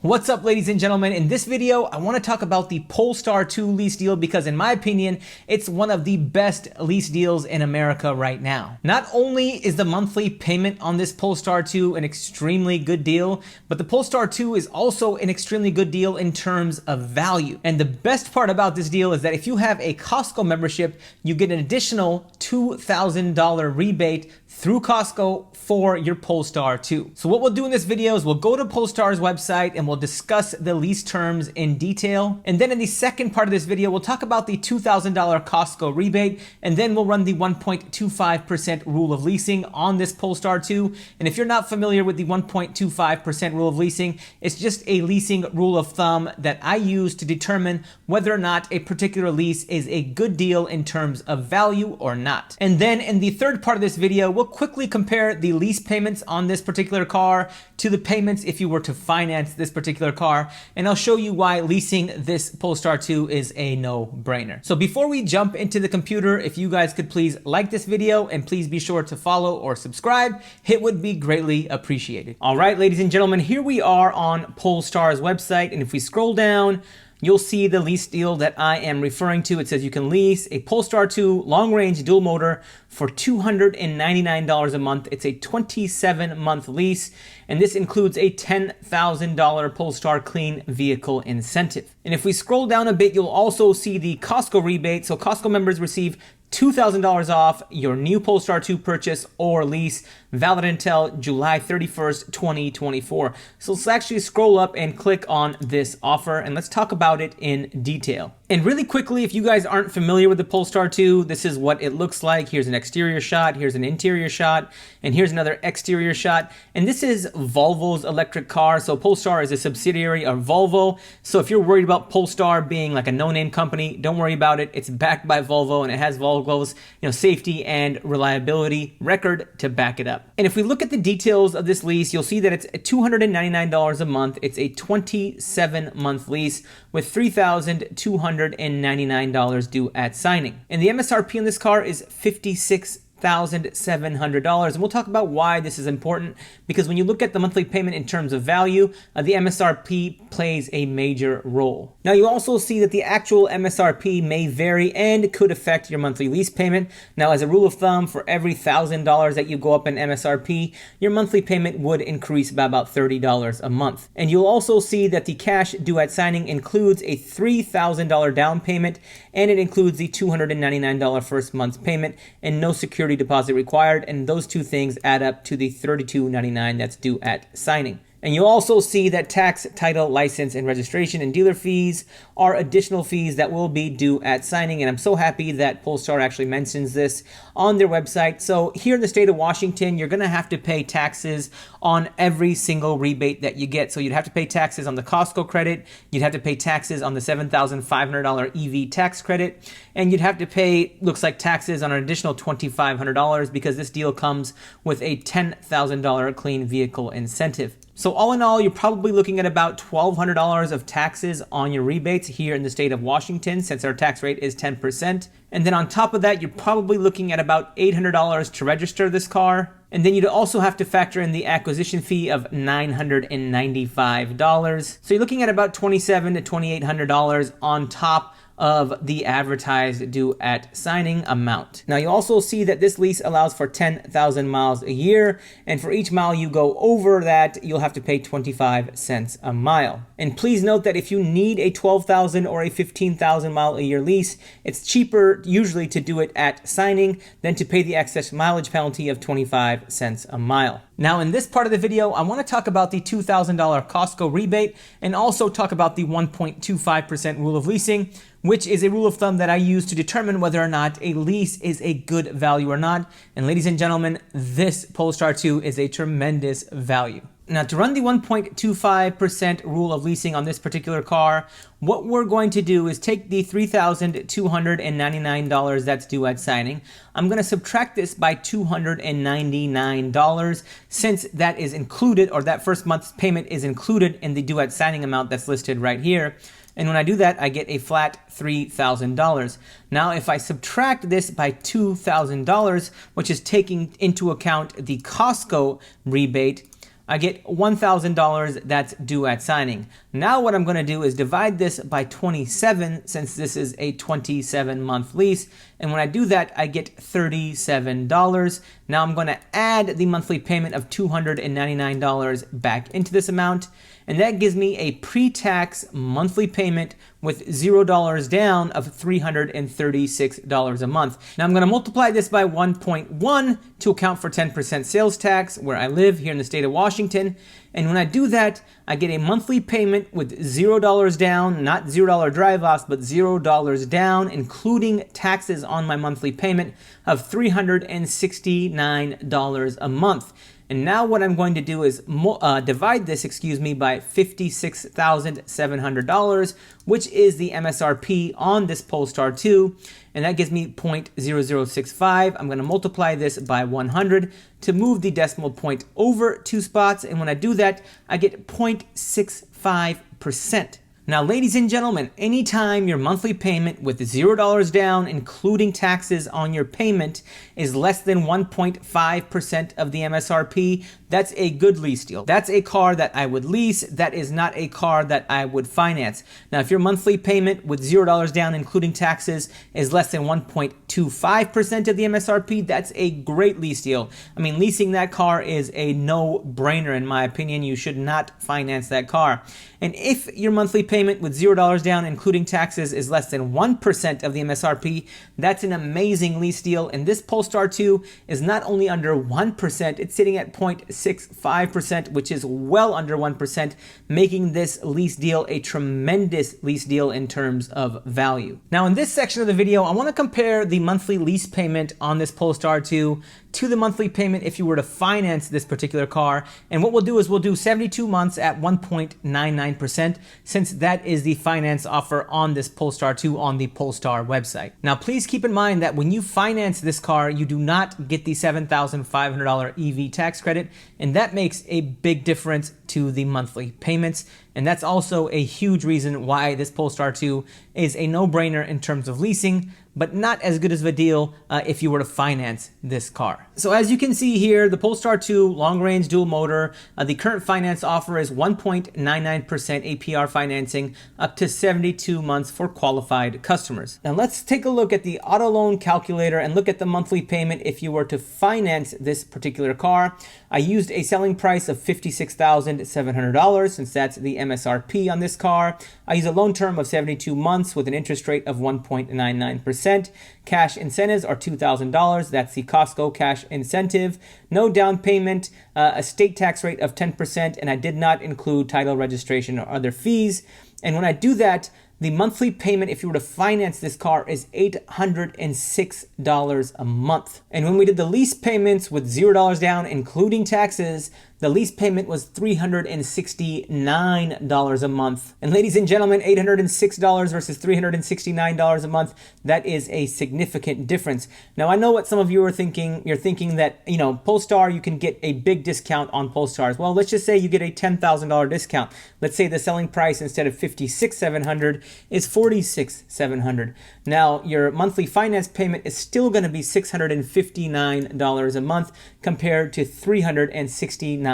What's up, ladies and gentlemen? In this video, I want to talk about the Polestar 2 lease deal because in my opinion, it's one of the best lease deals in America right now. Not only is the monthly payment on this Polestar 2 an extremely good deal, but the Polestar 2 is also an extremely good deal in terms of value. And the best part about this deal is that if you have a Costco membership, you get an additional $2,000 rebate through Costco for your Polestar 2. So what we'll do in this video is we'll go to Polestar's website and we'll discuss the lease terms in detail. And then in the second part of this video, we'll talk about the $2,000 Costco rebate, and then we'll run the 1.25% rule of leasing on this Polestar 2. And if you're not familiar with the 1.25% rule of leasing, it's just a leasing rule of thumb that I use to determine whether or not a particular lease is a good deal in terms of value or not. And then in the third part of this video, we'll quickly compare the lease payments on this particular car to the payments if you were to finance this particular car, and I'll show you why leasing this Polestar 2 is a no-brainer. So before we jump into the computer, if you guys could please like this video and please be sure to follow or subscribe, it would be greatly appreciated. All right, ladies and gentlemen, here we are on Polestar's website, and if we scroll down, you'll see the lease deal that I am referring to. It says you can lease a Polestar 2 long-range dual motor for $299 a month. It's a 27-month lease, and this includes a $10,000 Polestar Clean Vehicle Incentive. And if we scroll down a bit, you'll also see the Costco rebate. So Costco members receive $2,000 off your new Polestar 2 purchase or lease, valid until July 31st, 2024. So let's actually scroll up and click on this offer, and let's talk about it in detail. And really quickly, if you guys aren't familiar with the Polestar 2, this is what it looks like. Here's an exterior shot, here's an interior shot, and here's another exterior shot. And this is Volvo's electric car. So Polestar is a subsidiary of Volvo. So if you're worried about Polestar being like a no-name company, don't worry about it. It's backed by Volvo, and it has Volvo's safety and reliability record to back it up. And if we look at the details of this lease, you'll see that it's $299 a month. It's a 27-month lease with $3,299 due at signing. And the MSRP on this car is $56,700, and we'll talk about why this is important, because when you look at the monthly payment in terms of value, the MSRP plays a major role. Now you also see that the actual MSRP may vary and could affect your monthly lease payment. Now, as a rule of thumb, for every $1,000 that you go up in MSRP, your monthly payment would increase by about $30 a month. And you'll also see that the cash due at signing includes a $3,000 down payment, and it includes the $299 first month's payment and no security deposit required, and those two things add up to the $32.99 that's due at signing. And you'll also see that tax, title, license, and registration and dealer fees are additional fees that will be due at signing. And I'm so happy that Polestar actually mentions this on their website. So here in the state of Washington, you're going to have to pay taxes on every single rebate that you get. So you'd have to pay taxes on the Costco credit, you'd have to pay taxes on the $7,500 EV tax credit, and you'd have to pay, looks like, taxes on an additional $2,500 because this deal comes with a $10,000 clean vehicle incentive. So all in all, you're probably looking at about $1,200 of taxes on your rebates here in the state of Washington, since our tax rate is 10%. And then on top of that, you're probably looking at about $800 to register this car. And then you'd also have to factor in the acquisition fee of $995. So you're looking at about $2,700 to $2,800 on top of the advertised due at signing amount. Now you also see that this lease allows for 10,000 miles a year, and for each mile you go over that, you'll have to pay 25 cents a mile. And please note that if you need a 12,000 or a 15,000 mile a year lease, it's cheaper usually to do it at signing than to pay the excess mileage penalty of 25 cents a mile. Now in this part of the video, I want to talk about the $2,000 Costco rebate and also talk about the 1.25% rule of leasing, which is a rule of thumb that I use to determine whether or not a lease is a good value or not. And ladies and gentlemen, this Polestar 2 is a tremendous value. Now, to run the 1.25% rule of leasing on this particular car, what we're going to do is take the $3,299 that's due at signing. I'm going to subtract this by $299 since that is included, or that first month's payment is included in the due at signing amount that's listed right here. And when I do that, I get a flat $3,000. Now, if I subtract this by $2,000, which is taking into account the Costco rebate, I get $1,000 that's due at signing. Now what I'm going to do is divide this by 27 since this is a 27-month lease. And when I do that, I get $37. Now I'm going to add the monthly payment of $299 back into this amount. And that gives me a pre-tax monthly payment with $0 down of $336 a month. Now I'm going to multiply this by 1.1 to account for 10% sales tax where I live here in the state of Washington. And when I do that, I get a monthly payment with $0 down, not $0 drive-offs, but $0 down, including taxes on my monthly payment of $369 a month. And now what I'm going to do is divide this, by $56,700, which is the MSRP on this Polestar 2, and that gives me 0.0065. I'm going to multiply this by 100 to move the decimal point over 2 spots, and when I do that, I get 0.65%. Now, ladies and gentlemen, anytime your monthly payment with $0 down, including taxes on your payment, is less than 1.5% of the MSRP, that's a good lease deal. That's a car that I would lease. That is not a car that I would finance. Now, if your monthly payment with $0 down, including taxes, is less than 1.25% of the MSRP, that's a great lease deal. I mean, leasing that car is a no-brainer in my opinion. You should not finance that car. And if your monthly payment with $0 down, including taxes, is less than 1% of the MSRP, that's an amazing lease deal. And this Polestar 2 is not only under 1%, it's sitting at 0.65%, which is well under 1%, making this lease deal a tremendous lease deal in terms of value. Now, in this section of the video, I want to compare the monthly lease payment on this Polestar 2 to the monthly payment if you were to finance this particular car. And what we'll do is we'll do 72 months at 1.99%, since that is the finance offer on this Polestar 2 on the Polestar website. Now, please keep in mind that when you finance this car, you do not get the $7,500 EV tax credit, and that makes a big difference to the monthly payments. And that's also a huge reason why this Polestar 2 is a no-brainer in terms of leasing, but not as good of a deal if you were to finance this car. So as you can see here, the Polestar 2 long-range dual motor, the current finance offer is 1.99% APR financing up to 72 months for qualified customers. Now let's take a look at the auto loan calculator and look at the monthly payment if you were to finance this particular car. I used a selling price of $56,700 since that's the MSRP on this car. I use a loan term of 72 months with an interest rate of 1.99%. Cash incentives are $2,000. That's the Costco cash incentive. No down payment, a state tax rate of 10%, and I did not include title registration or other fees. And when I do that, the monthly payment, if you were to finance this car, is $806 a month. And when we did the lease payments with $0 down, including taxes, the lease payment was $369 a month. And ladies and gentlemen, $806 versus $369 a month, that is a significant difference. Now, I know what some of you are thinking. You're thinking that, Polestar, you can get a big discount on Polestars. Well, let's just say you get a $10,000 discount. Let's say the selling price instead of $56,700 is $46,700. Now, your monthly finance payment is still going to be $659 a month compared to $369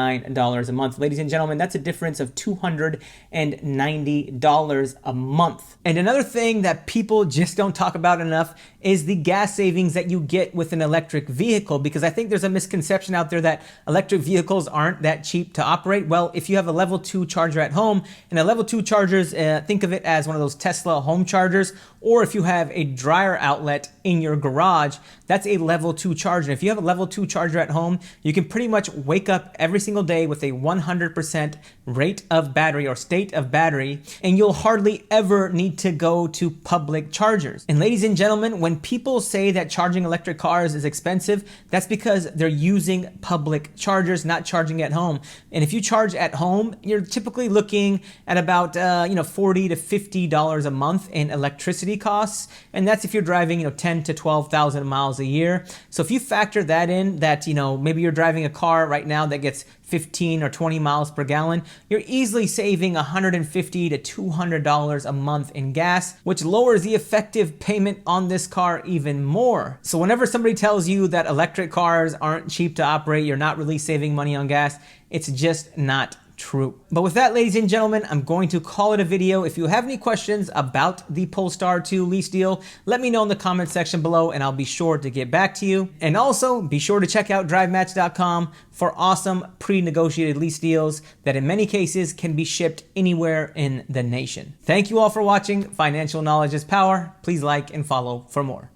a month. Ladies and gentlemen, that's a difference of $290 a month. And another thing that people just don't talk about enough is the gas savings that you get with an electric vehicle, because I think there's a misconception out there that electric vehicles aren't that cheap to operate. Well, if you have a level 2 charger at home, and a level 2 chargers, think of it as one of those Tesla home chargers, or if you have a dryer outlet in your garage, that's a level 2 charger. If you have a level 2 charger at home, you can pretty much wake up every single day with a 100% rate of battery or state of battery, and you'll hardly ever need to go to public chargers. And ladies and gentlemen, when people say that charging electric cars is expensive, that's because they're using public chargers, not charging at home. And if you charge at home, you're typically looking at about $40 to $50 a month in electricity costs, and that's if you're driving 10 to 12,000 miles a year. So if you factor that in, that maybe you're driving a car right now that gets 15 or 20 miles per gallon, you're easily saving $150 to $200 a month in gas, which lowers the effective payment on this car even more. So whenever somebody tells you that electric cars aren't cheap to operate, you're not really saving money on gas, it's just not true. But with that, ladies and gentlemen, I'm going to call it a video. If you have any questions about the Polestar 2 lease deal, let me know in the comment section below and I'll be sure to get back to you. And also be sure to check out DriveMatch.com for awesome pre-negotiated lease deals that in many cases can be shipped anywhere in the nation. Thank you all for watching. Financial knowledge is power. Please like and follow for more.